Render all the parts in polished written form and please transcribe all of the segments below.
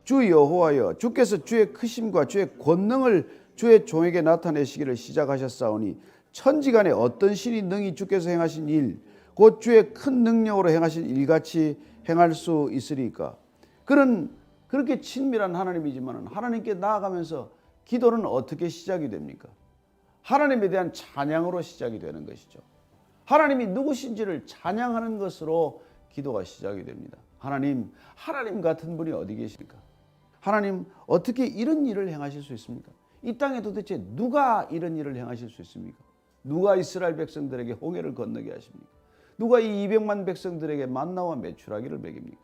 주 여호와여, 주께서 주의 크심과 주의 권능을 주의 종에게 나타내시기를 시작하셨사오니 천지간에 어떤 신이 능히 주께서 행하신 일, 곧 주의 큰 능력으로 행하신 일같이 행할 수 있으리까? 그는 그렇게 친밀한 하나님이지만 하나님께 나아가면서 기도는 어떻게 시작이 됩니까? 하나님에 대한 찬양으로 시작이 되는 것이죠. 하나님이 누구신지를 찬양하는 것으로 기도가 시작이 됩니다. 하나님 같은 분이 어디 계십니까? 하나님 어떻게 이런 일을 행하실 수 있습니까? 이 땅에 도대체 누가 이런 일을 행하실 수 있습니까? 누가 이스라엘 백성들에게 홍해를 건너게 하십니까? 누가 이 200만 백성들에게 만나와 메추라기를 먹입니까?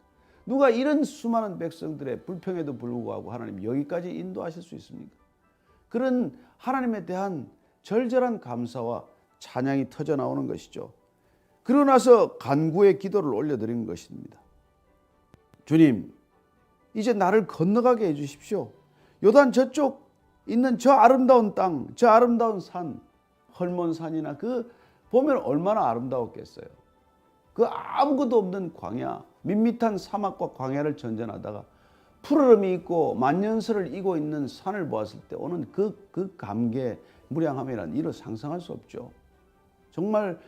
누가 이런 수많은 백성들의 불평에도 불구하고 하나님 여기까지 인도하실 수 있습니까? 그런 하나님에 대한 절절한 감사와 찬양이 터져 나오는 것이죠. 그러고 나서 간구의 기도를 올려드리는 것입니다. 주님, 이제 나를 건너가게 해주십시오. 요단 저쪽 있는 저 아름다운 땅, 저 아름다운 산, 헐몬산이나 그 보면 얼마나 아름다웠겠어요. 그 아무것도 없는 광야, 밋밋한 사막과 광야를 전전하다가 푸르름이 있고 만년설을 이고 있는 산을 보았을 때 오는 그 감개, 무량함이란 이를 상상할 수 없죠. 정말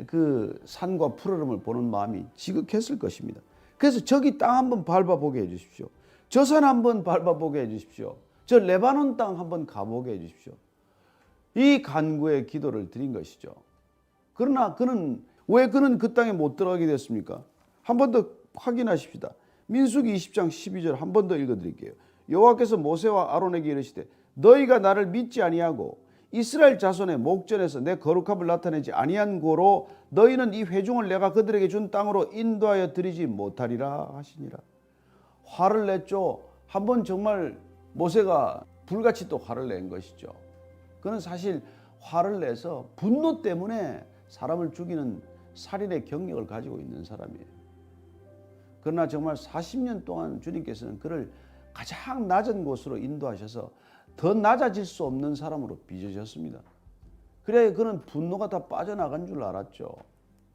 그 산과 푸르름을 보는 마음이 지극했을 것입니다. 그래서 저기 땅 한번 밟아보게 해주십시오. 저 산 한번 밟아보게 해주십시오. 저 레바논 땅 한번 가보게 해주십시오. 이 간구의 기도를 드린 것이죠. 그러나 왜 그는 그 땅에 못 들어가게 됐습니까? 한 번 더 확인하십시다. 민수기 20장 12절 한 번 더 읽어드릴게요. 여호와께서 모세와 아론에게 이르시되 너희가 나를 믿지 아니하고 이스라엘 자손의 목전에서 내 거룩함을 나타내지 아니한 고로 너희는 이 회중을 내가 그들에게 준 땅으로 인도하여 드리지 못하리라 하시니라. 화를 냈죠. 한번 정말 모세가 불같이 또 화를 낸 것이죠. 그는 사실 화를 내서 분노 때문에 사람을 죽이는 살인의 경력을 가지고 있는 사람이에요. 그러나 정말 40년 동안 주님께서는 그를 가장 낮은 곳으로 인도하셔서 더 낮아질 수 없는 사람으로 빚으셨습니다. 그래야 그는 분노가 다 빠져나간 줄 알았죠.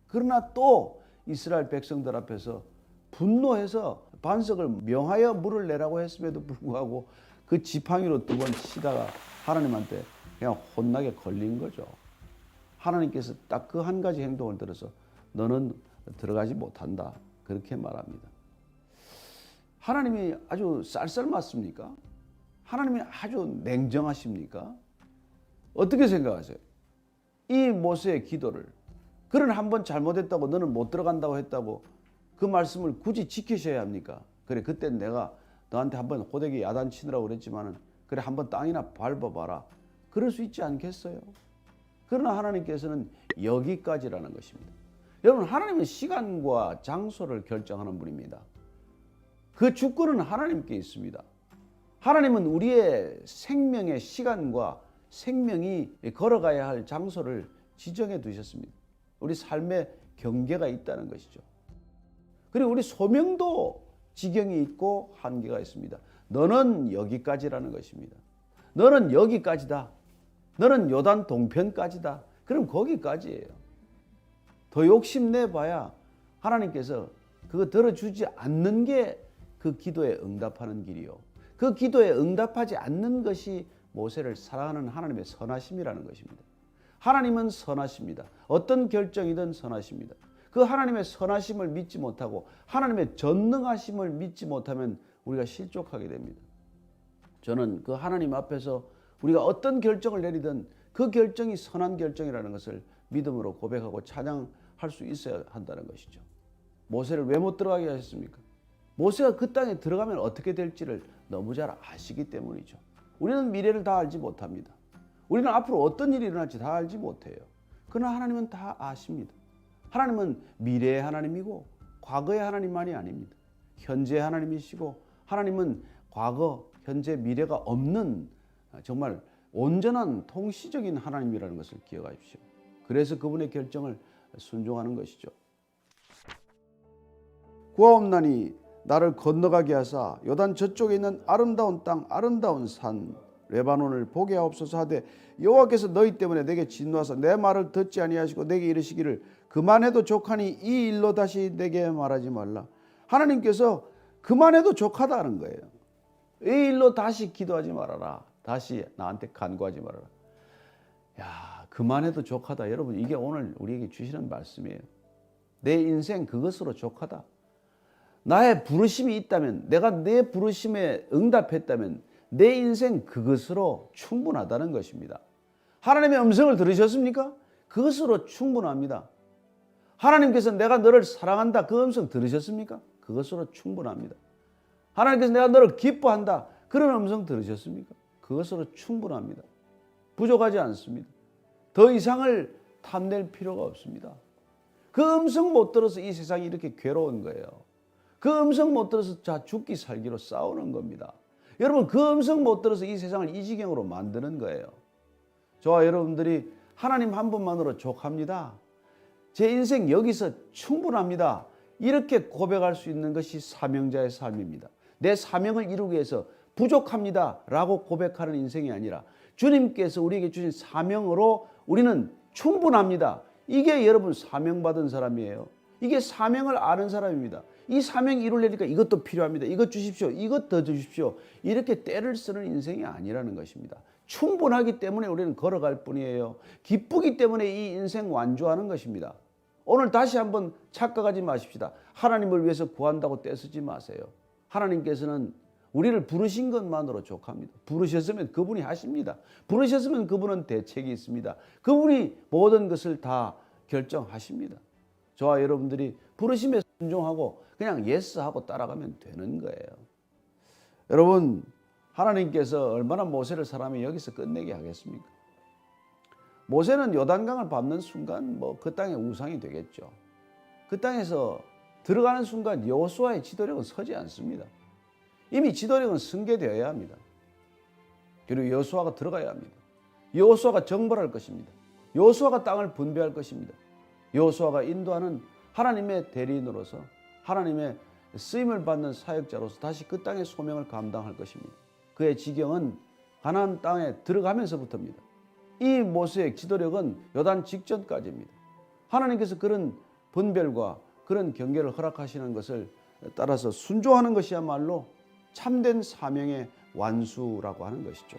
그러나 또 이스라엘 백성들 앞에서 분노해서 반석을 명하여 물을 내라고 했음에도 불구하고 그 지팡이로 2번 치다가 하나님한테 그냥 혼나게 걸린 거죠. 하나님께서 딱 그 한 가지 행동을 들어서 너는 들어가지 못한다. 그렇게 말합니다. 하나님이 아주 쌀쌀맞습니까? 하나님이 아주 냉정하십니까? 어떻게 생각하세요? 이 모세의 기도를 그는 한번 잘못했다고 너는 못 들어간다고 했다고 그 말씀을 굳이 지키셔야 합니까? 그래 그때 내가 너한테 한번 호되게 야단치느라고 그랬지만은 그래 한번 땅이나 밟아봐라. 그럴 수 있지 않겠어요? 그러나 하나님께서는 여기까지라는 것입니다. 여러분 하나님은 시간과 장소를 결정하는 분입니다. 그 주권은 하나님께 있습니다. 하나님은 우리의 생명의 시간과 생명이 걸어가야 할 장소를 지정해 두셨습니다. 우리 삶의 경계가 있다는 것이죠. 그리고 우리 소명도 지경이 있고 한계가 있습니다. 너는 여기까지라는 것입니다. 너는 여기까지다. 너는 요단 동편까지다. 그럼 거기까지예요. 더 욕심내봐야 하나님께서 그거 들어주지 않는 게 그 기도에 응답하는 길이요. 그 기도에 응답하지 않는 것이 모세를 사랑하는 하나님의 선하심이라는 것입니다. 하나님은 선하십니다. 어떤 결정이든 선하십니다. 그 하나님의 선하심을 믿지 못하고 하나님의 전능하심을 믿지 못하면 우리가 실족하게 됩니다. 저는 그 하나님 앞에서 우리가 어떤 결정을 내리든 그 결정이 선한 결정이라는 것을 믿음으로 고백하고 찬양할 수 있어야 한다는 것이죠. 모세를 왜 못 들어가게 하셨습니까? 모세가 그 땅에 들어가면 어떻게 될지를 너무 잘 아시기 때문이죠. 우리는 미래를 다 알지 못합니다. 우리는 앞으로 어떤 일이 일어날지 다 알지 못해요. 그러나 하나님은 다 아십니다. 하나님은 미래의 하나님이고 과거의 하나님만이 아닙니다. 현재의 하나님이시고 하나님은 과거, 현재, 미래가 없는 정말 온전한 통시적인 하나님이라는 것을 기억하십시오. 그래서 그분의 결정을 순종하는 것이죠. 구하옵나니 나를 건너가게 하사 요단 저쪽에 있는 아름다운 땅 아름다운 산 레바논을 보게 하옵소서 하되 여호와께서 너희 때문에 내게 진노하사 내 말을 듣지 아니하시고 내게 이르시기를 그만해도 족하니 이 일로 다시 내게 말하지 말라. 하나님께서 그만해도 족하다는 거예요. 이 일로 다시 기도하지 말아라. 다시 나한테 간구하지 말아라. 야, 그만해도 족하다. 여러분, 이게 오늘 우리에게 주시는 말씀이에요. 내 인생 그것으로 족하다. 나의 부르심이 있다면, 내가 내 부르심에 응답했다면 내 인생 그것으로 충분하다는 것입니다. 하나님의 음성을 들으셨습니까? 그것으로 충분합니다. 하나님께서 내가 너를 사랑한다. 그 음성 들으셨습니까? 그것으로 충분합니다. 하나님께서 내가 너를 기뻐한다. 그런 음성 들으셨습니까? 그것으로 충분합니다. 부족하지 않습니다. 더 이상을 탐낼 필요가 없습니다. 그 음성 못 들어서 이 세상이 이렇게 괴로운 거예요. 그 음성 못 들어서 자 죽기 살기로 싸우는 겁니다. 여러분, 그 음성 못 들어서 이 세상을 이 지경으로 만드는 거예요. 저와 여러분들이 하나님 한 분만으로 족합니다. 제 인생 여기서 충분합니다. 이렇게 고백할 수 있는 것이 사명자의 삶입니다. 내 사명을 이루기 위해서 부족합니다 라고 고백하는 인생이 아니라 주님께서 우리에게 주신 사명으로 우리는 충분합니다. 이게 여러분 사명받은 사람이에요. 이게 사명을 아는 사람입니다. 이 사명 이루려니까 이것도 필요합니다. 이것 주십시오. 이것 더 주십시오. 이렇게 때를 쓰는 인생이 아니라는 것입니다. 충분하기 때문에 우리는 걸어갈 뿐이에요. 기쁘기 때문에 이 인생 완주하는 것입니다. 오늘 다시 한번 착각하지 마십시다. 하나님을 위해서 구한다고 떼쓰지 마세요. 하나님께서는 우리를 부르신 것만으로 족합니다. 부르셨으면 그분이 하십니다. 부르셨으면 그분은 대책이 있습니다. 그분이 모든 것을 다 결정하십니다. 저와 여러분들이 부르심에 순종하고 그냥 예스하고 따라가면 되는 거예요. 여러분, 하나님께서 얼마나 모세를 사람이 여기서 끝내게 하겠습니까? 모세는 요단강을 밟는 순간 그 땅의 우상이 되겠죠. 그 땅에서 들어가는 순간 여호수아의 지도력은 서지 않습니다. 이미 지도력은 승계되어야 합니다. 그리고 여호수아가 들어가야 합니다. 여호수아가 정벌할 것입니다. 여호수아가 땅을 분배할 것입니다. 여호수아가 인도하는 하나님의 대리인으로서 하나님의 쓰임을 받는 사역자로서 다시 그 땅의 소명을 감당할 것입니다. 그의 지경은 가나안 땅에 들어가면서부터입니다. 이 모세의 지도력은 요단 직전까지입니다. 하나님께서 그런 분별과 그런 경계를 허락하시는 것을 따라서 순종하는 것이야말로 참된 사명의 완수라고 하는 것이죠.